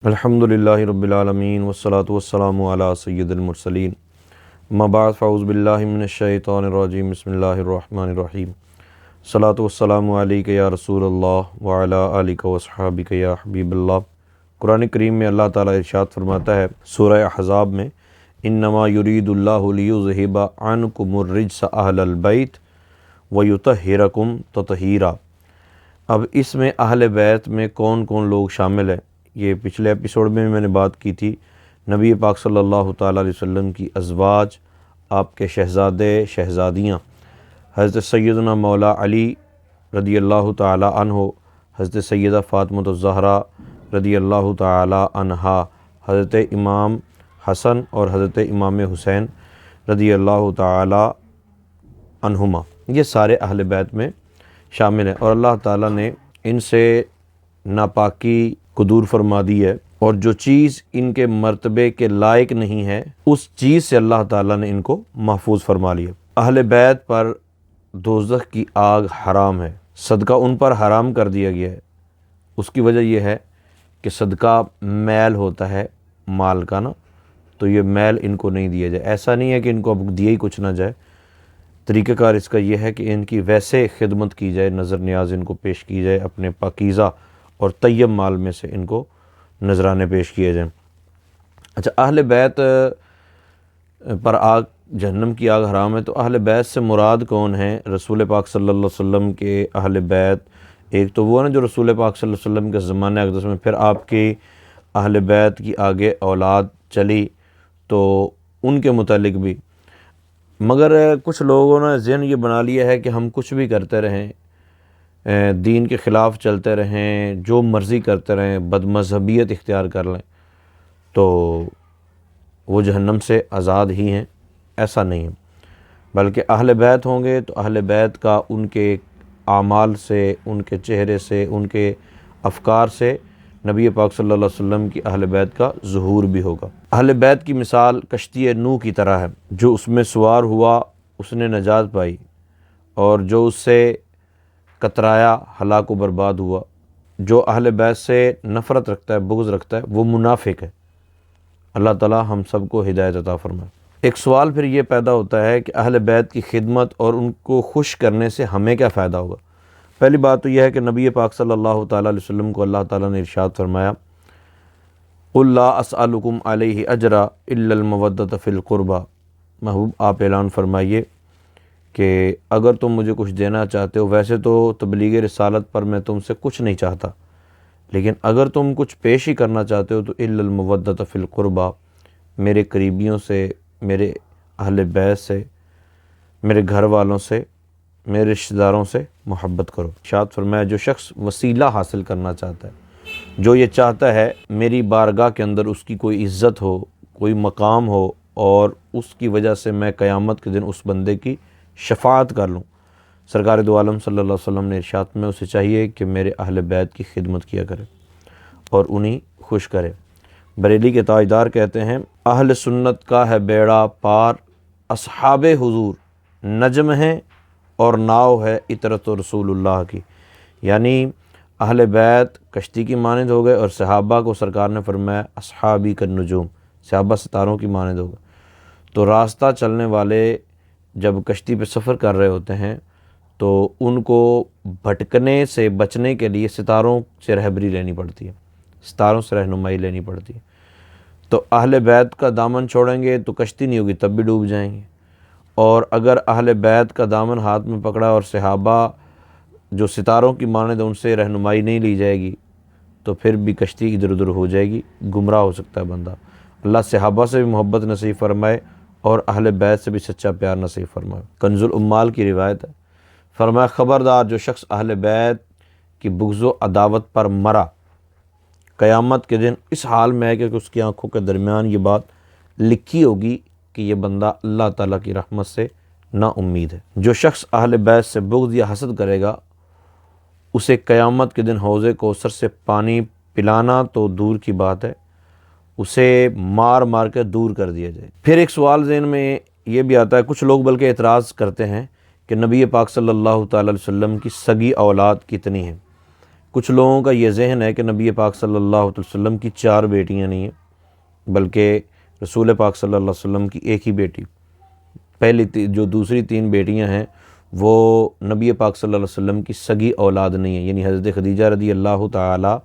الحمدللہ رب العالمین والصلاة والسلام علی سید المرسلین اما بعد فاعوذ باللہ من الشیطان الرجیم بسم اللہ الرحمن الرحیم صلاۃ والسلام علیک یا رسول اللہ وعلی آلک واصحابک یا حبیب اللہ۔ قرآن کریم میں اللہ تعالیٰ ارشاد فرماتا ہے سورہ احزاب میں، انما یرید اللہ لیذہب عنکم الرجس اہل البیت ویطہرکم تطہیرا۔ اب اس میں اہل بیت میں کون کون لوگ شامل ہیں؟ یہ پچھلے ایپیسوڈ میں نے بات کی تھی۔ نبی پاک صلی اللہ تعالیٰ علیہ وسلم کی ازواج، آپ کے شہزادے شہزادیاں، حضرت سیدنا مولا علی رضی اللہ تعالیٰ عنہ، حضرت سیدہ فاطمہ الزہرا رضی اللہ تعالیٰ عنہا، حضرت امام حسن اور حضرت امام حسین رضی اللہ تعالیٰ عنہما، یہ سارے اہل بیت میں شامل ہیں، اور اللہ تعالیٰ نے ان سے ناپاکی کو دور فرما دی ہے، اور جو چیز ان کے مرتبے کے لائق نہیں ہے اس چیز سے اللہ تعالیٰ نے ان کو محفوظ فرما لیا۔ اہل بیت پر دوزخ کی آگ حرام ہے، صدقہ ان پر حرام کر دیا گیا ہے۔ اس کی وجہ یہ ہے کہ صدقہ میل ہوتا ہے مال کا نا، تو یہ میل ان کو نہیں دیا جائے۔ ایسا نہیں ہے کہ ان کو اب دیا ہی کچھ نہ جائے، طریقہ کار اس کا یہ ہے کہ ان کی ویسے خدمت کی جائے، نظر نیاز ان کو پیش کی جائے، اپنے پاکیزہ اور طیب مال میں سے ان کو نذرانے پیش کیے جائیں۔ اچھا، اہل بیت پر آگ، جہنم کی آگ حرام ہے، تو اہل بیت سے مراد کون ہیں؟ رسول پاک صلی اللہ علیہ وسلم کے اہل بیت، ایک تو وہ نا جو رسول پاک صلی اللہ علیہ وسلم کے زمانہ اقدس میں، پھر آپ کی اہل بیت کی آگے اولاد چلی تو ان کے متعلق بھی۔ مگر کچھ لوگوں نے ذہن یہ بنا لیا ہے کہ ہم کچھ بھی کرتے رہیں، دین کے خلاف چلتے رہیں، جو مرضی کرتے رہیں، بد مذہبیت اختیار کر لیں تو وہ جہنم سے آزاد ہی ہیں۔ ایسا نہیں ہے، بلکہ اہل بیت ہوں گے تو اہل بیت کا ان کے اعمال سے، ان کے چہرے سے، ان کے افکار سے نبی پاک صلی اللہ علیہ وسلم کی اہل بیت کا ظہور بھی ہوگا۔ اہل بیت کی مثال کشتی نوح کی طرح ہے، جو اس میں سوار ہوا اس نے نجات پائی، اور جو اس سے کترایا ہلاک و برباد ہوا۔ جو اہل بیت سے نفرت رکھتا ہے، بغض رکھتا ہے، وہ منافق ہے۔ اللہ تعالی ہم سب کو ہدایت عطا فرمائے۔ ایک سوال پھر یہ پیدا ہوتا ہے کہ اہل بیت کی خدمت اور ان کو خوش کرنے سے ہمیں کیا فائدہ ہوگا؟ پہلی بات تو یہ ہے کہ نبی پاک صلی اللہ تعالیٰ علیہ وسلم کو اللہ تعالیٰ نے ارشاد فرمایا، قُلْ لَا أَسْأَلُكُمْ عَلَيْهِ أَجْرًا إِلَّا الْمَوَدَّةَ فِي الْقُرْبَى۔ محبوب آپ اعلان فرمائیے کہ اگر تم مجھے کچھ دینا چاہتے ہو، ویسے تو تبلیغ رسالت پر میں تم سے کچھ نہیں چاہتا، لیکن اگر تم کچھ پیش ہی کرنا چاہتے ہو تو إِلَّا الْمَوَدَّةَ فِي الْقُرْبَى، میرے قریبیوں سے، میرے اہل بیت سے، میرے گھر والوں سے، میرے رشتہ داروں سے محبت کرو۔ ارشاد فرمایا، جو شخص وسیلہ حاصل کرنا چاہتا ہے، جو یہ چاہتا ہے میری بارگاہ کے اندر اس کی کوئی عزت ہو، کوئی مقام ہو، اور اس کی وجہ سے میں قیامت کے دن اس بندے کی شفاعت کر لوں، سرکار دو عالم صلی اللہ علیہ وسلم نے ارشاد میں اسے چاہیے کہ میرے اہل بیت کی خدمت کیا کرے اور انہیں خوش کرے۔ بریلی کے تاجدار کہتے ہیں، اہل سنت کا ہے بیڑا پار، اصحاب حضور نجم ہیں اور ناؤ ہے اطرت و رسول اللہ کی۔ یعنی اہل بیت کشتی کی مانند ہو گئے، اور صحابہ کو سرکار نے فرمایا اصحابی کالنجوم، صحابہ ستاروں کی مانند ہو گئے۔ تو راستہ چلنے والے جب کشتی پہ سفر کر رہے ہوتے ہیں تو ان کو بھٹکنے سے بچنے کے لیے ستاروں سے رہبری لینی پڑتی ہے، ستاروں سے رہنمائی لینی پڑتی ہے۔ تو اہل بیت کا دامن چھوڑیں گے تو کشتی نہیں ہوگی، تب بھی ڈوب جائیں گے، اور اگر اہل بیت کا دامن ہاتھ میں پکڑا اور صحابہ جو ستاروں کی مانند ان سے رہنمائی نہیں لی جائے گی تو پھر بھی کشتی ادھر ادھر ہو جائے گی، گمراہ ہو سکتا ہے بندہ۔ اللہ صحابہ سے بھی محبت نصیب فرمائے اور اہل بیت سے بھی سچا پیار نصیب فرمائے۔ کنز الامال کی روایت ہے، فرمایا خبردار جو شخص اہل بیت کی بغض و عداوت پر مرا، قیامت کے دن اس حال میں ہے کہ اس کی آنکھوں کے درمیان یہ بات لکھی ہوگی کہ یہ بندہ اللہ تعالیٰ کی رحمت سے نا امید ہے۔ جو شخص اہل بیت سے بغض یا حسد کرے گا، اسے قیامت کے دن حوض کوثر سے پانی پلانا تو دور کی بات ہے، اسے مار مار کے دور کر دیا جائے۔ پھر ایک سوال ذہن میں یہ بھی آتا ہے، کچھ لوگ بلکہ اعتراض کرتے ہیں کہ نبی پاک صلی اللہ تعالیٰ علیہ وسلم کی سگی اولاد کتنی ہیں؟ کچھ لوگوں کا یہ ذہن ہے کہ نبی پاک صلی اللہ علیہ وسلم کی 4 بیٹیاں نہیں ہیں، بلکہ رسول پاک صلی اللہ علیہ وسلم کی ایک ہی بیٹی، پہلی جو دوسری 3 بیٹیاں ہیں وہ نبی پاک صلی اللہ علیہ وسلم کی سگی اولاد نہیں ہیں، یعنی حضرت خدیجہ رضی اللہ تعالی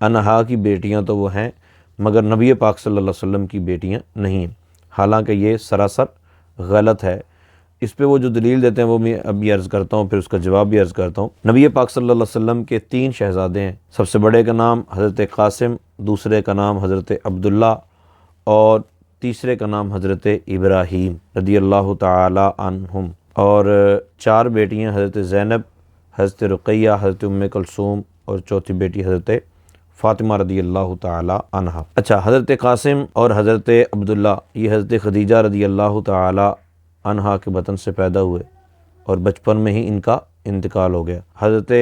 عنہا کی بیٹیاں تو وہ ہیں مگر نبی پاک صلی اللہ علیہ وسلم کی بیٹیاں نہیں ہیں، حالانکہ یہ سراسر غلط ہے۔ اس پہ وہ جو دلیل دیتے ہیں وہ میں ابھی عرض کرتا ہوں، پھر اس کا جواب بھی عرض کرتا ہوں۔ نبی پاک صلی اللہ علیہ وسلم کے 3 شہزادے ہیں، سب سے بڑے کا نام حضرت قاسم، دوسرے کا نام حضرت عبداللہ اور تیسرے کا نام حضرت ابراہیم رضی اللہ تعالی عنہم، اور 4 بیٹیاں حضرت زینب، حضرت رقیہ، حضرت ام کلثوم اور چوتھی بیٹی حضرت فاطمہ رضی اللہ تعالی عنہا۔ اچھا، حضرت قاسم اور حضرت عبداللہ یہ حضرت خدیجہ رضی اللہ تعالی عنہا کے بطن سے پیدا ہوئے اور بچپن میں ہی ان کا انتقال ہو گیا۔ حضرت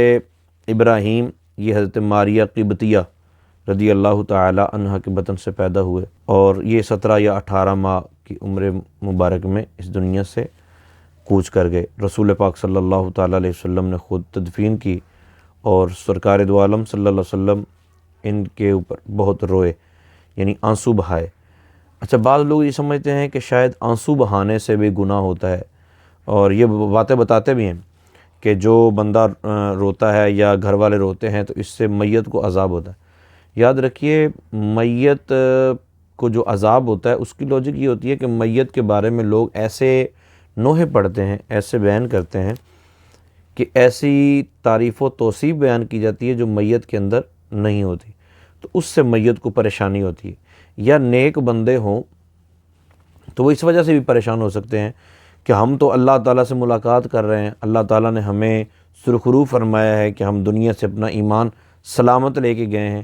ابراہیم یہ حضرت ماریہ قبطیہ رضی اللہ تعالی عنہا کے بطن سے پیدا ہوئے اور یہ 17 یا 18 ماہ کی عمر مبارک میں اس دنیا سے کوچ کر گئے۔ رسول پاک صلی اللہ تعالی علیہ وسلم نے خود تدفین کی اور سرکار دو عالم صلی اللہ علیہ وسلم ان کے اوپر بہت روئے، یعنی آنسو بہائے۔ اچھا، بعض لوگ یہ سمجھتے ہیں کہ شاید آنسو بہانے سے بھی گناہ ہوتا ہے، اور یہ باتیں بتاتے بھی ہیں کہ جو بندہ روتا ہے یا گھر والے روتے ہیں تو اس سے میت کو عذاب ہوتا ہے۔ یاد رکھیے، میت کو جو عذاب ہوتا ہے اس کی لاجک یہ ہوتی ہے کہ میت کے بارے میں لوگ ایسے نوحے پڑھتے ہیں، ایسے بیان کرتے ہیں کہ ایسی تعریف و توصیف بیان کی جاتی ہے جو میت کے اندر نہیں ہوتی، تو اس سے میت کو پریشانی ہوتی ہے۔ یا نیک بندے ہوں تو وہ اس وجہ سے بھی پریشان ہو سکتے ہیں کہ ہم تو اللہ تعالیٰ سے ملاقات کر رہے ہیں، اللہ تعالیٰ نے ہمیں سرخرو فرمایا ہے کہ ہم دنیا سے اپنا ایمان سلامت لے کے گئے ہیں،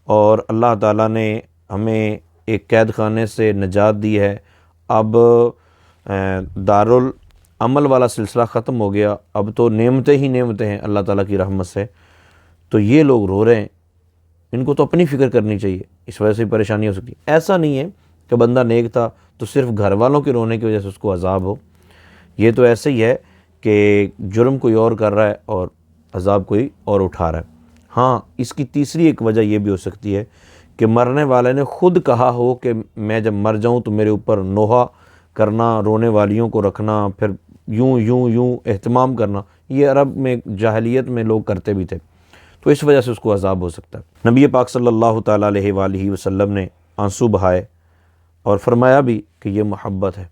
اور اللہ تعالیٰ نے ہمیں ایک قید خانے سے نجات دی ہے، اب دارالعمل والا سلسلہ ختم ہو گیا، اب تو نعمتیں ہی نعمتیں ہیں اللہ تعالیٰ کی رحمت سے، تو یہ لوگ رو رہے ہیں، ان کو تو اپنی فکر کرنی چاہیے، اس وجہ سے پریشانی ہو سکتی ہے۔ ایسا نہیں ہے کہ بندہ نیک تھا تو صرف گھر والوں کے رونے کی وجہ سے اس کو عذاب ہو، یہ تو ایسے ہی ہے کہ جرم کوئی اور کر رہا ہے اور عذاب کوئی اور اٹھا رہا ہے۔ ہاں، اس کی تیسری ایک وجہ یہ بھی ہو سکتی ہے کہ مرنے والے نے خود کہا ہو کہ میں جب مر جاؤں تو میرے اوپر نوحہ کرنا، رونے والیوں کو رکھنا، پھر یوں اہتمام کرنا، یہ عرب میں جاہلیت میں لوگ کرتے بھی تھے، تو اس وجہ سے اس کو عذاب ہو سکتا ہے۔ نبی پاک صلی اللہ تعالیٰ علیہ وآلہ وسلم نے آنسو بہائے اور فرمایا بھی کہ یہ محبت ہے۔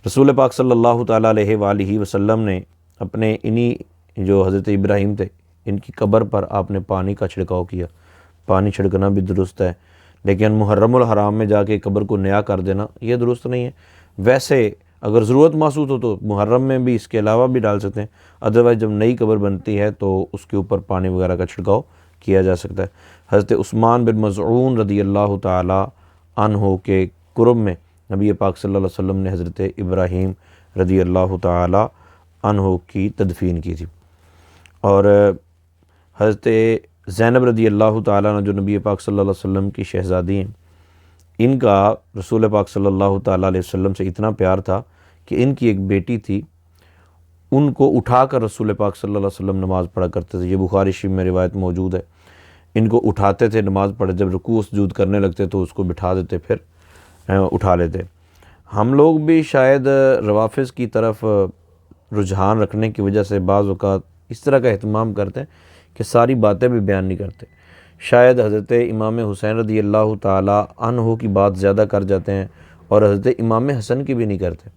رسول پاک صلی اللہ تعالیٰ علیہ وآلہ وسلم نے اپنے انہی جو حضرت ابراہیم تھے ان کی قبر پر آپ نے پانی کا چھڑکاؤ کیا۔ پانی چھڑکنا بھی درست ہے، لیکن محرم الحرام میں جا کے قبر کو نیا کر دینا یہ درست نہیں ہے۔ ویسے اگر ضرورت محسوس ہو تو محرم میں بھی اس کے علاوہ بھی ڈال سکتے ہیں، ادروائز جب نئی قبر بنتی ہے تو اس کے اوپر پانی وغیرہ کا چھڑکاؤ کیا جا سکتا ہے۔ حضرت عثمان بن مظعون رضی اللہ تعالی عنہ کے قرب میں نبی پاک صلی اللہ علیہ وسلم نے حضرت ابراہیم رضی اللہ تعالی عنہ کی تدفین کی تھی، اور حضرت زینب رضی اللہ تعالیٰ عنہ جو نبی پاک صلی اللہ علیہ وسلم کی شہزادی ہیں، ان کا رسول پاک صلی اللہ تعالیٰ علیہ وسلم سے اتنا پیار تھا کہ ان کی ایک بیٹی تھی، ان کو اٹھا کر رسول پاک صلی اللہ علیہ وسلم نماز پڑھا کرتے تھے۔ یہ بخاری شریف میں روایت موجود ہے، ان کو اٹھاتے تھے نماز پڑھے، جب رکوع سجود کرنے لگتے تو اس کو بٹھا دیتے، پھر اٹھا لیتے۔ ہم لوگ بھی شاید روافظ کی طرف رجحان رکھنے کی وجہ سے بعض اوقات اس طرح کا اہتمام کرتے ہیں کہ ساری باتیں بھی بیان نہیں کرتے، شاید حضرت امام حسین رضی اللہ تعالی عنہ کی بات زیادہ کر جاتے ہیں اور حضرت امام حسن کی بھی نہیں کرتے،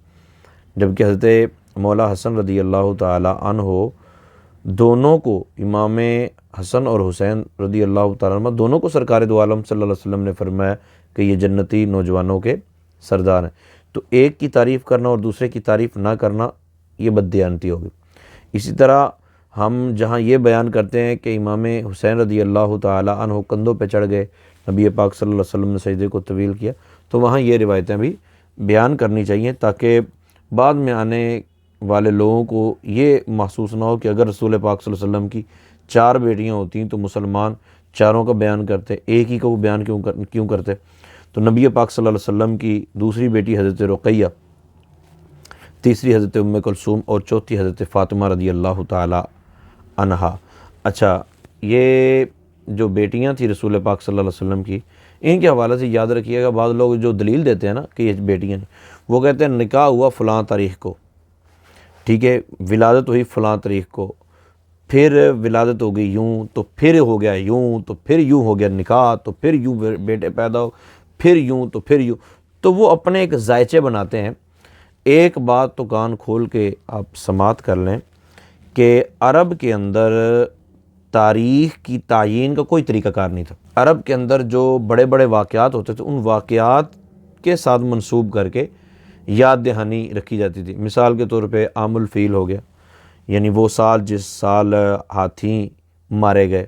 جبکہ حضرت مولا حسن رضی اللہ تعالی عنہ دونوں کو، امام حسن اور حسین رضی اللہ تعالیٰ عنہ دونوں کو سرکار دو عالم صلی اللہ علیہ وسلم نے فرمایا کہ یہ جنتی نوجوانوں کے سردار ہیں، تو ایک کی تعریف کرنا اور دوسرے کی تعریف نہ کرنا یہ بددیانتی ہوگی۔ اسی طرح ہم جہاں یہ بیان کرتے ہیں کہ امام حسین رضی اللہ تعالی عنہ کندھوں پہ چڑھ گئے، نبی پاک صلی اللہ علیہ وسلم نے سجدے کو طویل کیا، تو وہاں یہ روایتیں بھی بیان کرنی چاہیے تاکہ بعد میں آنے والے لوگوں کو یہ محسوس نہ ہو کہ اگر رسول پاک صلی اللہ علیہ وسلم کی 4 بیٹیاں ہوتی تو مسلمان چاروں کا بیان کرتے، ایک ہی کو بیان کیوں کرتے؟ تو نبی پاک صلی اللہ علیہ وسلم کی دوسری بیٹی حضرت رقیہ، تیسری حضرت ام کلثوم اور چوتھی حضرت فاطمہ رضی اللہ تعالی عنہا۔ اچھا، یہ جو بیٹیاں تھیں رسول پاک صلی اللہ علیہ وسلم کی، ان کے حوالے سے یاد رکھیے گا، بعض لوگ جو دلیل دیتے ہیں نا کہ یہ بیٹیاں ہیں، وہ کہتے ہیں نکاح ہوا فلاں تاریخ کو، ٹھیک ہے، ولادت ہوئی فلاں تاریخ کو، پھر ولادت ہو گئی یوں، تو پھر ہو گیا یوں، تو پھر یوں ہو گیا نکاح، تو پھر یوں بیٹے پیدا ہو، پھر یوں، تو پھر یوں، تو وہ اپنے ایک ذائچے بناتے ہیں۔ ایک بات تو کان کھول کے آپ سماعت کر لیں کہ عرب کے اندر تاریخ کی تعیین کا کوئی طریقہ کار نہیں تھا۔ عرب کے اندر جو بڑے بڑے واقعات ہوتے تھے، ان واقعات کے ساتھ منسوب کر کے یاد دہانی رکھی جاتی تھی۔ مثال کے طور پہ عام الفیل ہو گیا، یعنی وہ سال جس سال ہاتھی مارے گئے،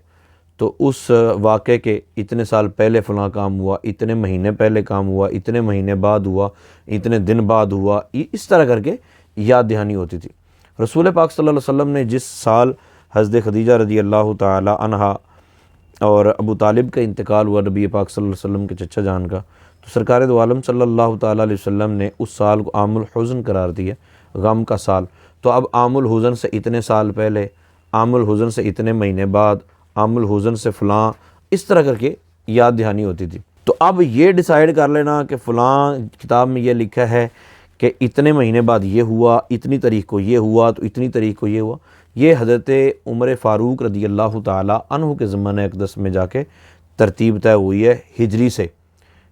تو اس واقعے کے اتنے سال پہلے فلاں کام ہوا، اتنے مہینے پہلے کام ہوا، اتنے مہینے بعد ہوا، اتنے دن بعد ہوا، اس طرح کر کے یاد دہانی ہوتی تھی۔ رسول پاک صلی اللہ علیہ وسلم نے جس سال حضرت خدیجہ رضی اللہ تعالی عنہا اور ابو طالب کا انتقال ہوا نبی پاک صلی اللہ علیہ وسلم کے چچا جان کا، تو سرکار دو عالم صلی اللہ تعالی علیہ وسلم نے اس سال کو عام الحزن قرار دیا، غم کا سال۔ تو اب عام الحزن سے اتنے سال پہلے، عام الحزن سے اتنے مہینے بعد، عام الحزن سے فلاں، اس طرح کر کے یاد دہانی ہوتی تھی۔ تو اب یہ ڈیسائیڈ کر لینا کہ فلاں کتاب میں یہ لکھا ہے کہ اتنے مہینے بعد یہ ہوا، اتنی تاریخ کو یہ ہوا، تو اتنی تاریخ کو یہ ہوا، یہ حضرت عمر فاروق رضی اللہ تعالی عنہ کے زمانہ اقدس میں جا کے ترتیب طے ہوئی ہے، ہجری سے،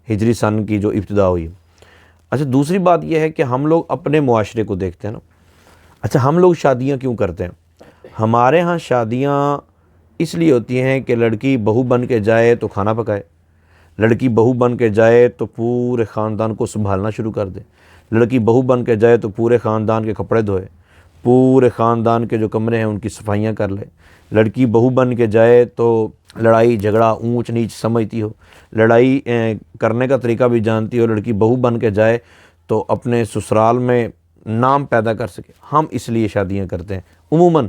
ہجری سن کی جو ابتدا ہوئی ہے۔ اچھا، دوسری بات یہ ہے کہ ہم لوگ اپنے معاشرے کو دیکھتے ہیں نا۔ اچھا، ہم لوگ شادیاں کیوں کرتے ہیں؟ ہمارے ہاں شادیاں اس لیے ہوتی ہیں کہ لڑکی بہو بن کے جائے تو کھانا پکائے، لڑکی بہو بن کے جائے تو پورے خاندان کو سنبھالنا شروع کر دے، لڑکی بہو بن کے جائے تو پورے خاندان کے کپڑے دھوئے، پورے خاندان کے جو کمرے ہیں ان کی صفائیاں کر لے، لڑکی بہو بن کے جائے تو لڑائی جھگڑا اونچ نیچ سمجھتی ہو، لڑائی کرنے کا طریقہ بھی جانتی ہو، لڑکی بہو بن کے جائے تو اپنے سسرال میں نام پیدا کر سکے۔ ہم اس لیے شادیاں کرتے ہیں عموماً،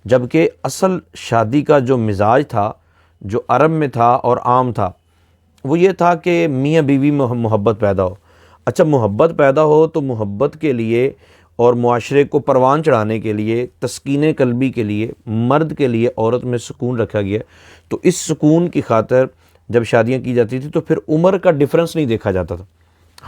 جبکہ اصل شادی کا جو مزاج تھا، جو عرب میں تھا اور عام تھا، وہ یہ تھا کہ میاں بیوی میں محبت پیدا ہو۔ اچھا، محبت پیدا ہو تو محبت کے لیے اور معاشرے کو پروان چڑھانے کے لیے، تسکین قلبی کے لیے، مرد کے لیے عورت میں سکون رکھا گیا۔ تو اس سکون کی خاطر جب شادیاں کی جاتی تھی تو پھر عمر کا ڈیفرنس نہیں دیکھا جاتا تھا۔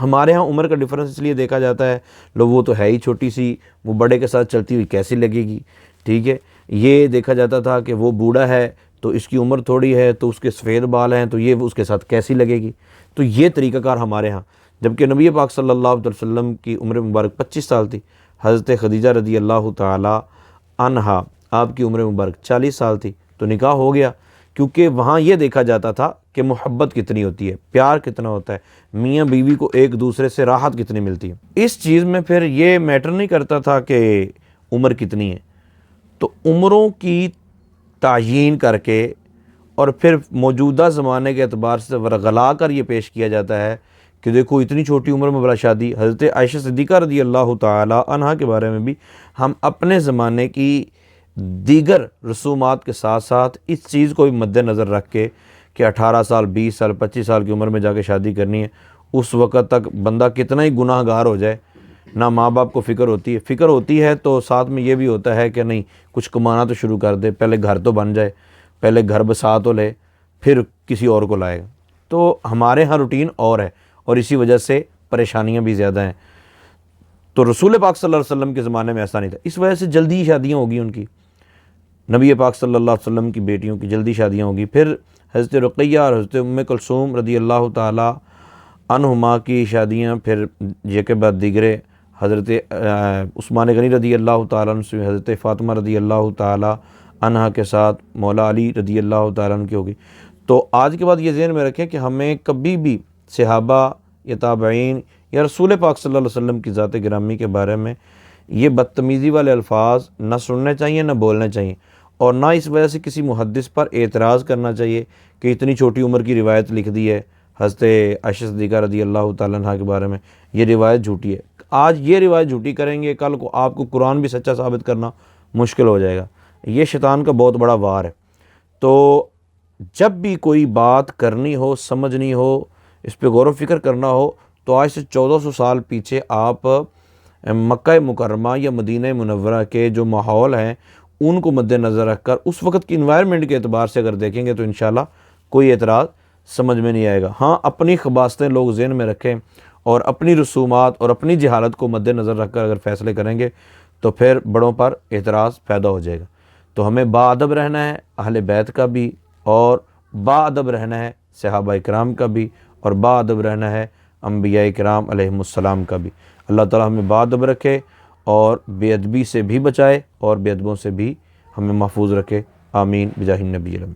ہمارے ہاں عمر کا ڈیفرنس اس لیے دیکھا جاتا ہے، لوگ وہ تو ہے ہی چھوٹی سی، وہ بڑے کے ساتھ چلتی ہوئی کیسی لگے گی، ٹھیک ہے۔ یہ دیکھا جاتا تھا کہ وہ بوڑھا ہے تو اس کی عمر تھوڑی ہے، تو اس کے سفید بال ہیں تو یہ اس کے ساتھ کیسی لگے گی۔ تو یہ طریقہ کار ہمارے ہاں، جبکہ نبی پاک صلی اللہ علیہ وسلم کی عمر مبارک 25 سال تھی، حضرت خدیجہ رضی اللہ تعالی عنہا آپ کی عمر مبارک 40 سال تھی، تو نکاح ہو گیا، کیونکہ وہاں یہ دیکھا جاتا تھا کہ محبت کتنی ہوتی ہے، پیار کتنا ہوتا ہے، میاں بیوی کو ایک دوسرے سے راحت کتنی ملتی ہے۔ اس چیز میں پھر یہ میٹر نہیں کرتا تھا کہ عمر کتنی ہے، تو عمروں کی تعیین کر کے اور پھر موجودہ زمانے کے اعتبار سے ورغلا کر یہ پیش کیا جاتا ہے کہ دیکھو اتنی چھوٹی عمر میں بلا شادی۔ حضرت عائشہ صدیقہ رضی اللہ تعالی عنہا کے بارے میں بھی ہم اپنے زمانے کی دیگر رسومات کے ساتھ ساتھ اس چیز کو بھی مد نظر رکھ کے کہ 18 سال 20 سال 25 سال کی عمر میں جا کے شادی کرنی ہے، اس وقت تک بندہ کتنا ہی گناہ گار ہو جائے، نہ ماں باپ کو فکر ہوتی ہے تو ساتھ میں یہ بھی ہوتا ہے کہ نہیں کچھ کمانا تو شروع کر دے، پہلے گھر تو بن جائے، پہلے گھر بسا تو لے، پھر کسی اور کو لائے گا۔ تو ہمارے ہاں روٹین اور ہے، اور اسی وجہ سے پریشانیاں بھی زیادہ ہیں۔ تو رسول پاک صلی اللہ علیہ وسلم کے زمانے میں ایسا نہیں تھا، اس وجہ سے جلدی شادیاں ہوگی ان کی، نبی پاک صلی اللہ علیہ وسلم کی بیٹیوں کی جلدی شادیاں ہوگی۔ پھر حضرت رقیہ اور حضرت ام کلثوم رضی اللہ تعالی عنہما کی شادیاں، پھر یہ کے بعد دیگرے حضرت عثمان غنی رضی اللہ تعالیٰ عنہ سے حضرت فاطمہ رضی اللہ تعالیٰ عنہ کے ساتھ مولا علی رضی اللہ تعالیٰ عنہ کی ہوگی۔ تو آج کے بعد یہ ذہن میں رکھیں کہ ہمیں کبھی بھی صحابہ یا تابعین یا رسول پاک صلی اللہ علیہ وسلم کی ذات گرامی کے بارے میں یہ بدتمیزی والے الفاظ نہ سننے چاہیے، نہ بولنے چاہیے، اور نہ اس وجہ سے کسی محدث پر اعتراض کرنا چاہیے کہ اتنی چھوٹی عمر کی روایت لکھ دی ہے حضرت عائشہ صدیقہ رضی اللہ تعالیٰ عنہ کے بارے میں، یہ روایت جھوٹی ہے۔ آج یہ روایت جھوٹی کریں گے، کل کو آپ کو قرآن بھی سچا ثابت کرنا مشکل ہو جائے گا۔ یہ شیطان کا بہت بڑا وار ہے۔ تو جب بھی کوئی بات کرنی ہو، سمجھنی ہو، اس پہ غور و فکر کرنا ہو، تو آج سے 1400 سال پیچھے آپ مکہ مکرمہ یا مدینہ منورہ کے جو ماحول ہیں ان کو مد نظر رکھ کر اس وقت کی انوائرمنٹ کے اعتبار سے اگر دیکھیں گے تو انشاءاللہ کوئی اعتراض سمجھ میں نہیں آئے گا۔ ہاں اپنی خباستیں لوگ ذہن میں رکھیں اور اپنی رسومات اور اپنی جہالت کو مد نظر رکھ کر اگر فیصلے کریں گے تو پھر بڑوں پر اعتراض پیدا ہو جائے گا۔ تو ہمیں باادب رہنا ہے اہل بیت کا بھی، اور باادب رہنا ہے صحابہ کرام کا بھی، اور باادب رہنا ہے انبیاء کرام علیہم السلام کا بھی۔ اللہ تعالی ہمیں باادب رکھے اور بے ادبی سے بھی بچائے اور بے ادبوں سے بھی ہمیں محفوظ رکھے۔ آمین بجاہ النبی الامین۔